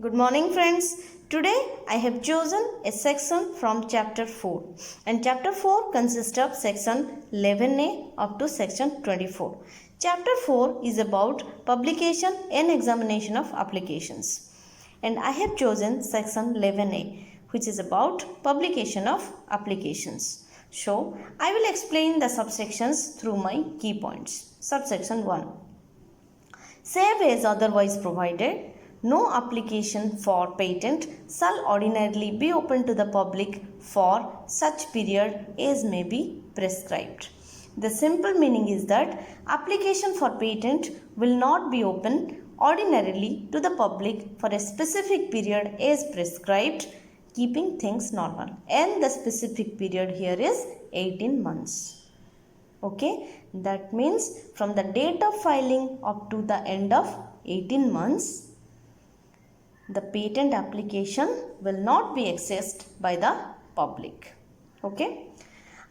Good morning friends. Today I have chosen a section from chapter 4 and chapter 4 consists of section 11a up to section 24. Chapter 4 is about publication and examination of applications and I have chosen section 11a which is about publication of applications. So I will explain the subsections through my key points. Subsection 1. Save as otherwise provided, no application for patent shall ordinarily be open to the public for such period as may be prescribed. The simple meaning is that application for patent will not be open ordinarily to the public for a specific period as prescribed, keeping things normal. And the specific period here is 18 months. Okay, that means from the date of filing up to the end of 18 months, the patent application will not be accessed by the public. Okay,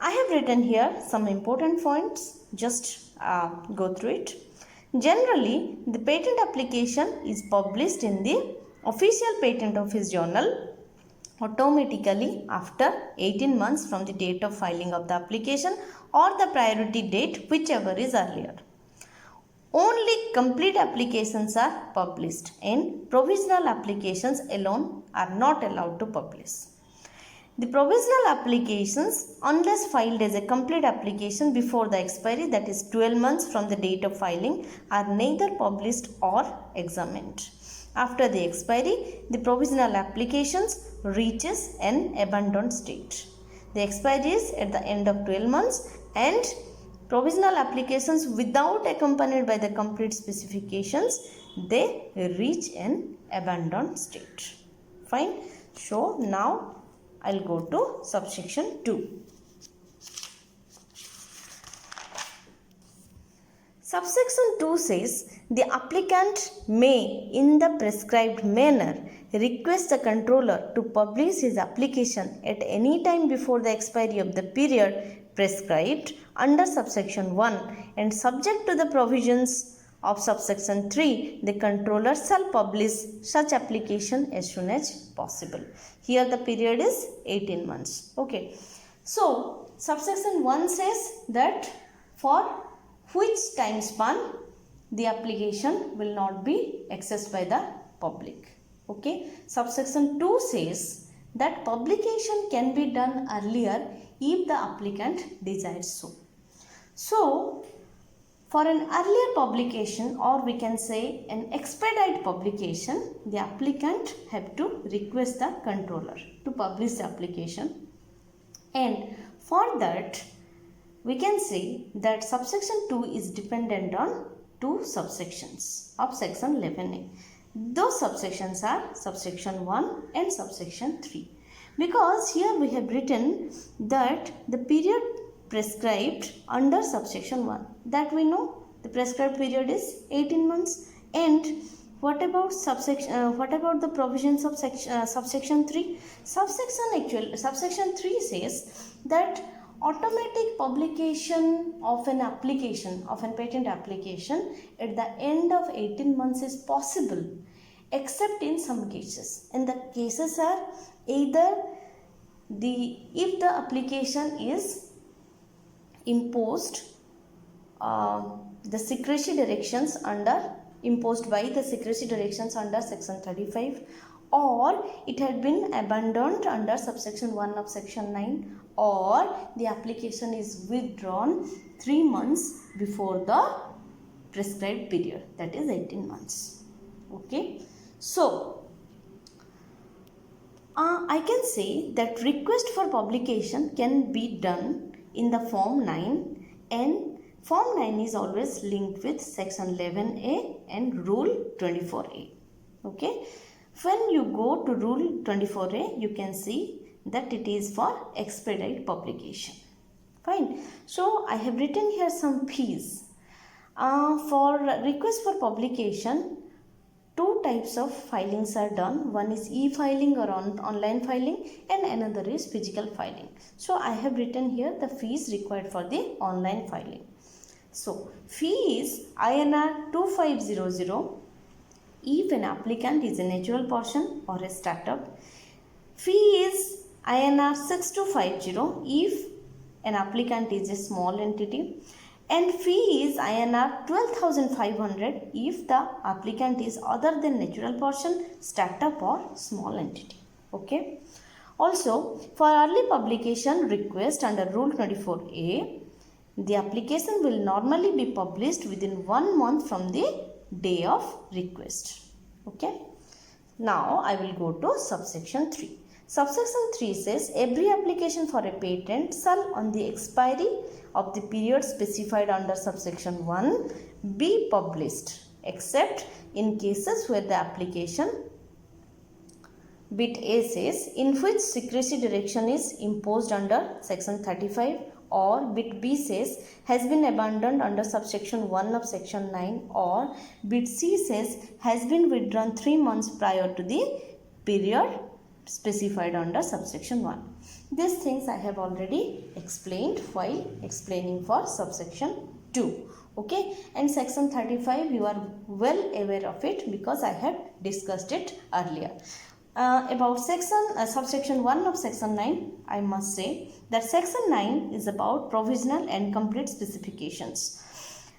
I have written here some important points, just go through it. Generally, the patent application is published in the official patent office journal automatically after 18 months from the date of filing of the application or the priority date, whichever is earlier. Only complete applications are published and provisional applications alone are not allowed to publish. The provisional applications, unless filed as a complete application before the expiry, that is 12 months from the date of filing, are neither published or examined. After the expiry, the provisional applications reaches an abandoned state. The expiry is at the end of 12 months and provisional applications without accompanied by the complete specifications, they reach an abandoned state. Fine. So now I'll go to subsection 2. Subsection 2 says the applicant may in the prescribed manner request the controller to publish his application at any time before the expiry of the period prescribed under subsection 1 and subject to the provisions of subsection 3, the controller shall publish such application as soon as possible. Here the period is 18 months. Okay. So subsection 1 says that for which time span the application will not be accessed by the public. Okay. Subsection 2 says that publication can be done earlier if the applicant desires so. So, for an earlier publication or we can say an expedite publication, the applicant have to request the controller to publish the application, and for that we can say that subsection 2 is dependent on two subsections of section 11a. Those subsections are subsection 1 and subsection 3. Because here we have written that the period prescribed under subsection 1, that we know the prescribed period is 18 months, and what about the provisions of subsection 3? Subsection 3 says that automatic publication of an application, of a patent application at the end of 18 months is possible except in some cases, and the cases are either if the application is imposed the secrecy directions imposed by the secrecy directions under section 35, or it had been abandoned under subsection 1 of section 9, or the application is withdrawn 3 months before the prescribed period, that is 18 months. Okay. So I can say that request for publication can be done in the form 9, and form 9 is always linked with section 11a and rule 24a. Okay. When you go to rule 24a, you can see that it is for expedite publication. Fine. So I have written here some fees. For request for publication, two types of filings are done. One is e-filing or online filing, and another is physical filing. So I have written here the fees required for the online filing. So fee is INR 2500 if an applicant is a natural person or a startup. Fee is INR 6250 if an applicant is a small entity, and fee is INR 12,500 if the applicant is other than natural person, startup or small entity. Okay. Also, for early publication request under Rule 24A, the application will normally be published within 1 month from the day of request. Okay. Now I will go to subsection 3. Subsection 3 says every application for a patent shall on the expiry of the period specified under subsection 1 be published except in cases where the application bit A says in which secrecy direction is imposed under section 35, or bit B says has been abandoned under subsection 1 of section 9, or bit C says has been withdrawn 3 months prior to the period specified under subsection 1. These things I have already explained while explaining for subsection 2. Okay, and section 35 you are well aware of it because I have discussed it earlier. About subsection 1 of section 9, I must say that section 9 is about provisional and complete specifications.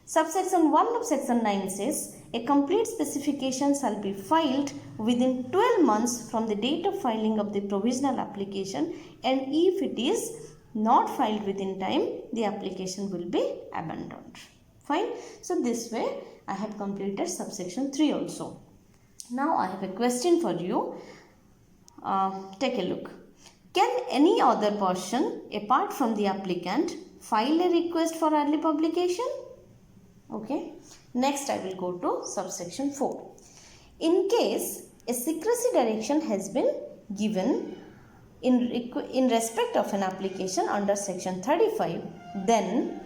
Subsection 1 of section 9 says a complete specification shall be filed within 12 months from the date of filing of the provisional application, and if it is not filed within time, the application will be abandoned. Fine. So this way I have completed subsection 3 also. Now I have a question for you. Take a look. Can any other person apart from the applicant file a request for early publication? Okay. Next I will go to subsection 4. In case a secrecy direction has been given in respect of an application under section 35, then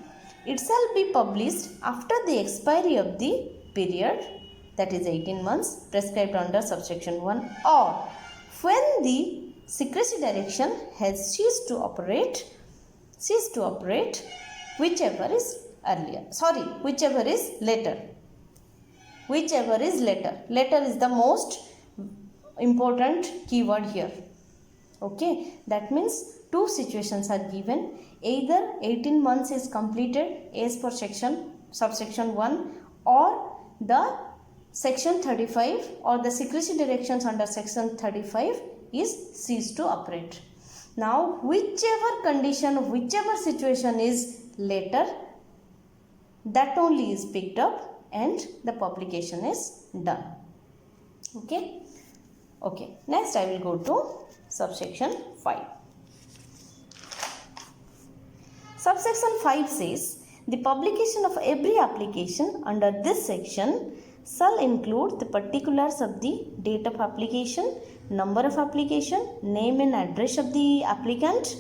it shall be published after the expiry of the period, that is 18 months prescribed under subsection 1, or when the secrecy direction has ceased to operate, whichever is later. Whichever is later. Later is the most important keyword here. Okay, that means two situations are given. Either 18 months is completed as per subsection 1, or the section 35 or the secrecy directions under section 35 is ceased to operate. Now whichever condition, whichever situation is later, that only is picked up and the publication is done. Okay. Okay. Next I will go to subsection 5. Subsection 5 says the publication of every application under this section shall include the particulars of the date of application, number of application, name and address of the applicant,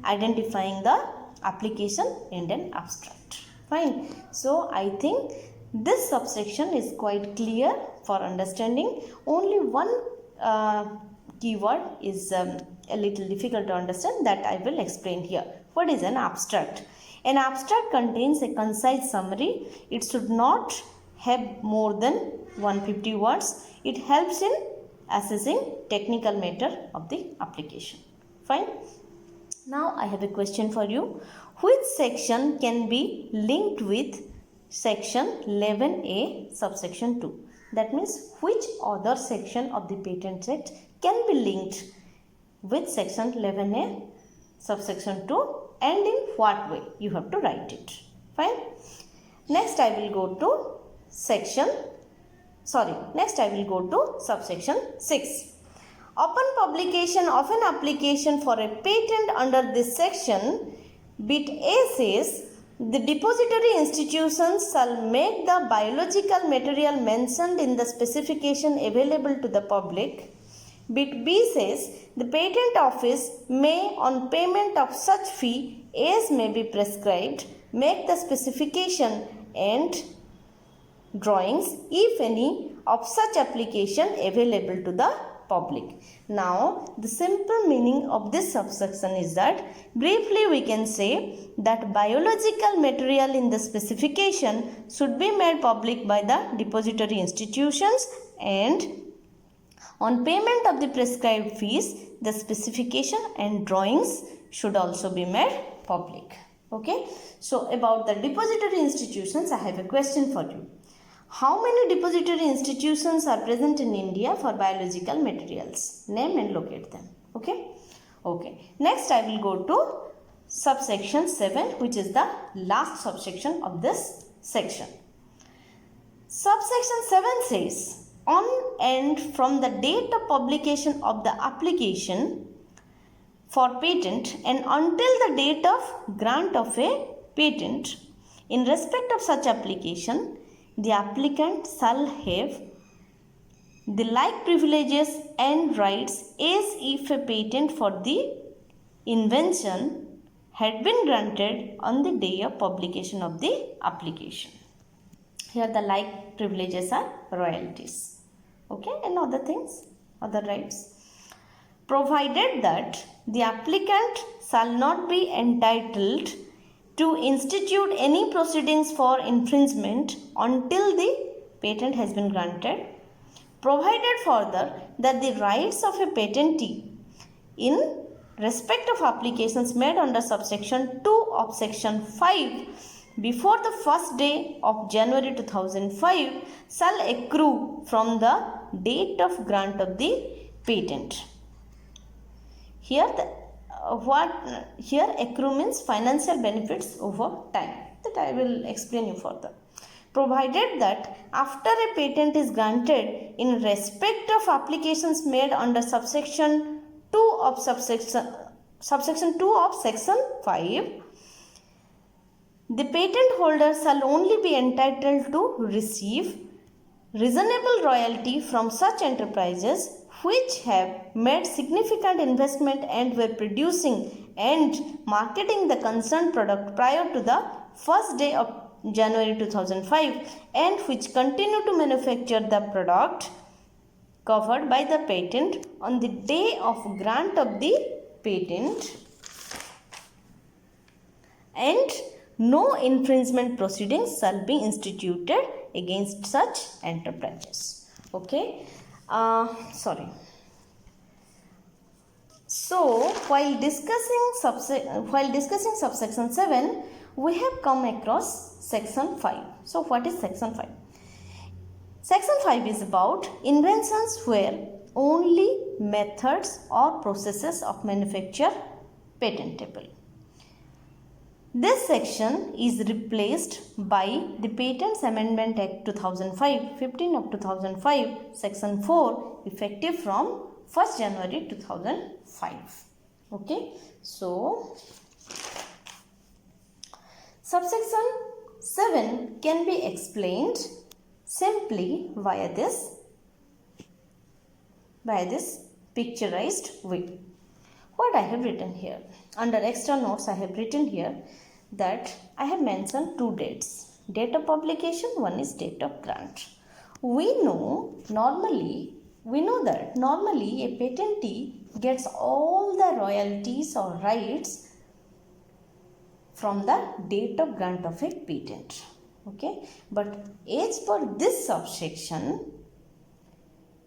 identifying the application and an abstract. Fine. So I think this subsection is quite clear for understanding. Only one keyword is a little difficult to understand, that I will explain here. What is an abstract? An abstract contains a concise summary. It should not have more than 150 words. It helps in assessing technical matter of the application. Fine. Now I have a question for you. Which section can be linked with section 11A subsection 2? That means which other section of the Patent Act can be linked with section 11A subsection 2, and in what way? You have to write it. Fine. Next I will go to subsection 6. Upon publication of an application for a patent under this section, bit A says the depository institutions shall make the biological material mentioned in the specification available to the public. Bit B says the patent office may, on payment of such fee as may be prescribed, make the specification and drawings, if any, of such application available to the public. Now, the simple meaning of this subsection is that, briefly we can say that biological material in the specification should be made public by the depository institutions and on payment of the prescribed fees, the specification and drawings should also be made public. Okay. So about the depository institutions, I have a question for you. How many depository institutions are present in India for biological materials? Name and locate them. Okay. Okay. Next I will go to subsection 7, which is the last subsection of this section. Subsection 7 says, on and from the date of publication of the application for patent and until the date of grant of a patent, in respect of such application, the applicant shall have the like privileges and rights as if a patent for the invention had been granted on the day of publication of the application. Here the like privileges are royalties, okay, and other things, other rights. Provided that the applicant shall not be entitled to institute any proceedings for infringement until the patent has been granted. Provided further that the rights of a patentee in respect of applications made under subsection 2 of section 5 before the first day of January 2005 shall accrue from the date of grant of the patent. Here accrue means financial benefits over time. That I will explain you further. Provided that after a patent is granted in respect of applications made under subsection 2 of subsection 2 of section 5, the patent holder shall only be entitled to receive reasonable royalty from such enterprises which have made significant investment and were producing and marketing the concerned product prior to the first day of January 2005 and which continue to manufacture the product covered by the patent on the day of grant of the patent, and no infringement proceedings shall be instituted against such enterprises. Okay. So while discussing subsection 7, we have come across section 5. So what is section 5? Section 5 is about inventions where only methods or processes of manufacture patentable. This section is replaced by the Patents Amendment Act 2005, 15 of 2005, section 4, effective from 1st January 2005. Okay, so subsection 7 can be explained simply via this picturized way. What I have written here, under extra notes I have written here that I have mentioned two dates. Date of publication, one is date of grant. We know that normally a patentee gets all the royalties or rights from the date of grant of a patent. Okay, but as per this subsection,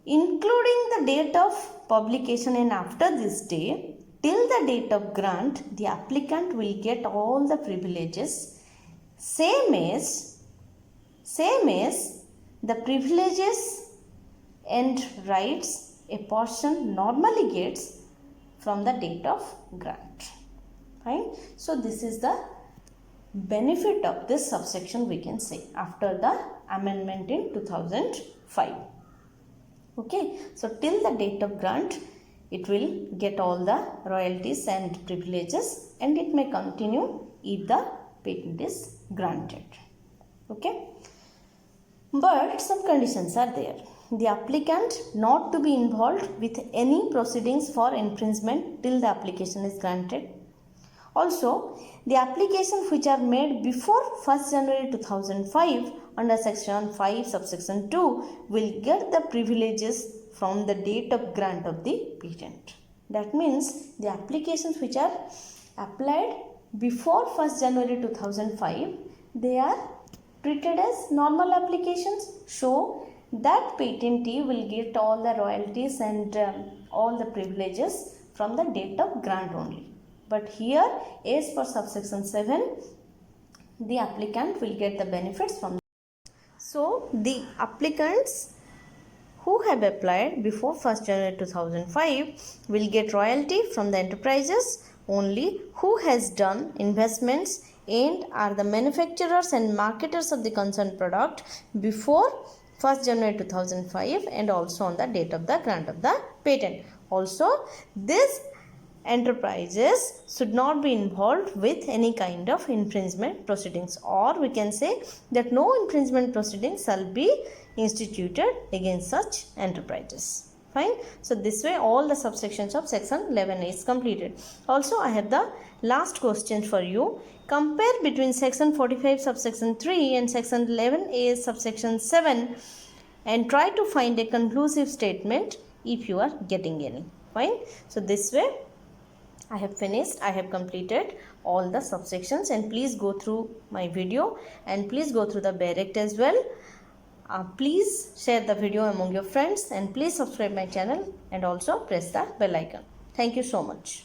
including the date of publication and after this day, till the date of grant, the applicant will get all the privileges, same as the privileges and rights a person normally gets from the date of grant. Fine. So this is the benefit of this subsection, we can say, after the amendment in 2005. Okay. So till the date of grant, it will get all the royalties and privileges, and it may continue if the patent is granted. Okay. But some conditions are there. The applicant not to be involved with any proceedings for infringement till the application is granted. Also, the applications which are made before 1st January 2005 under section 5 subsection 2 will get the privileges from the date of grant of the patent. That means the applications which are applied before 1st January 2005, they are treated as normal applications. So that patentee will get all the royalties and all the privileges from the date of grant only. But here, as per subsection 7, the applicant will get the benefits from. So, the applicants who have applied before 1st January 2005 will get royalty from the enterprises only who has done investments and are the manufacturers and marketers of the concerned product before 1st January 2005 and also on the date of the grant of the patent. Also, this enterprises should not be involved with any kind of infringement proceedings, or we can say that no infringement proceedings shall be instituted against such enterprises. Fine. So this way all the subsections of section 11 is completed. Also I have the last question for you. Compare between section 45 subsection 3 and section 11a subsection 7 and try to find a conclusive statement if you are getting any. Fine. So this way I have finished, I have completed all the subsections, and please go through my video and please go through the bare act as well. Please share the video among your friends and please subscribe my channel and also press the bell icon. Thank you so much.